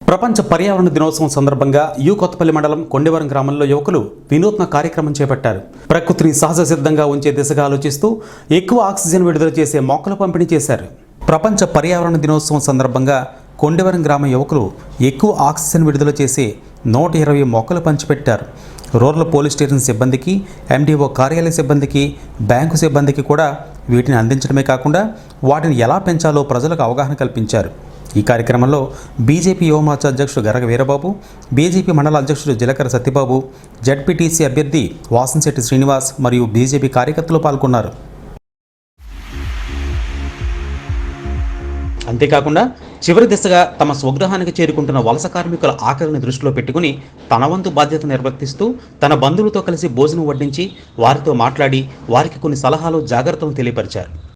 ప్రపంచ పర్యావరణ దినోత్సవం సందర్భంగా కొత్తపల్లి మండలం కొండవరం గ్రామంలో యువకులు వినూత్న కార్యక్రమం చేపట్టారు. ప్రకృతిని సహజ సిద్ధంగా ఉంచే దిశగా ఆలోచిస్తూ ఎక్కువ ఆక్సిజన్ విడుదల చేసే మొక్కలు పంపిణీ చేశారు. ప్రపంచ పర్యావరణ దినోత్సవం సందర్భంగా కొండవరం గ్రామ యువకులు ఎక్కువ ఆక్సిజన్ విడుదల చేసే 120 మొక్కలు పంచిపెట్టారు. రూరల్ పోలీస్ స్టేషన్ సిబ్బందికి, ఎండిఓ కార్యాలయ సిబ్బందికి, బ్యాంకు సిబ్బందికి కూడా వీటిని అందించడమే కాకుండా వాటిని ఎలా పెంచాలో ప్రజలకు అవగాహన కల్పించారు. ఈ కార్యక్రమంలో బీజేపీ యువమోర్చా అధ్యక్షుడు గరగ వీరబాబు, బీజేపీ మండల అధ్యక్షుడు జిలకర సత్యబాబు, జడ్పీటీసీ అభ్యర్థి వాసంశెట్టి శ్రీనివాస్ మరియు బీజేపీ కార్యకర్తలు పాల్గొన్నారు. అంతేకాకుండా చివరి దిశగా తమ స్వగృహానికి చేరుకుంటున్న వలస కార్మికుల ఆకలిని దృష్టిలో పెట్టుకుని తన వంతు బాధ్యత నిర్వర్తిస్తూ తన బంధువులతో కలిసి భోజనం వడ్డించి వారితో మాట్లాడి వారికి కొన్ని సలహాలు, జాగ్రత్తలు తెలియపరిచారు.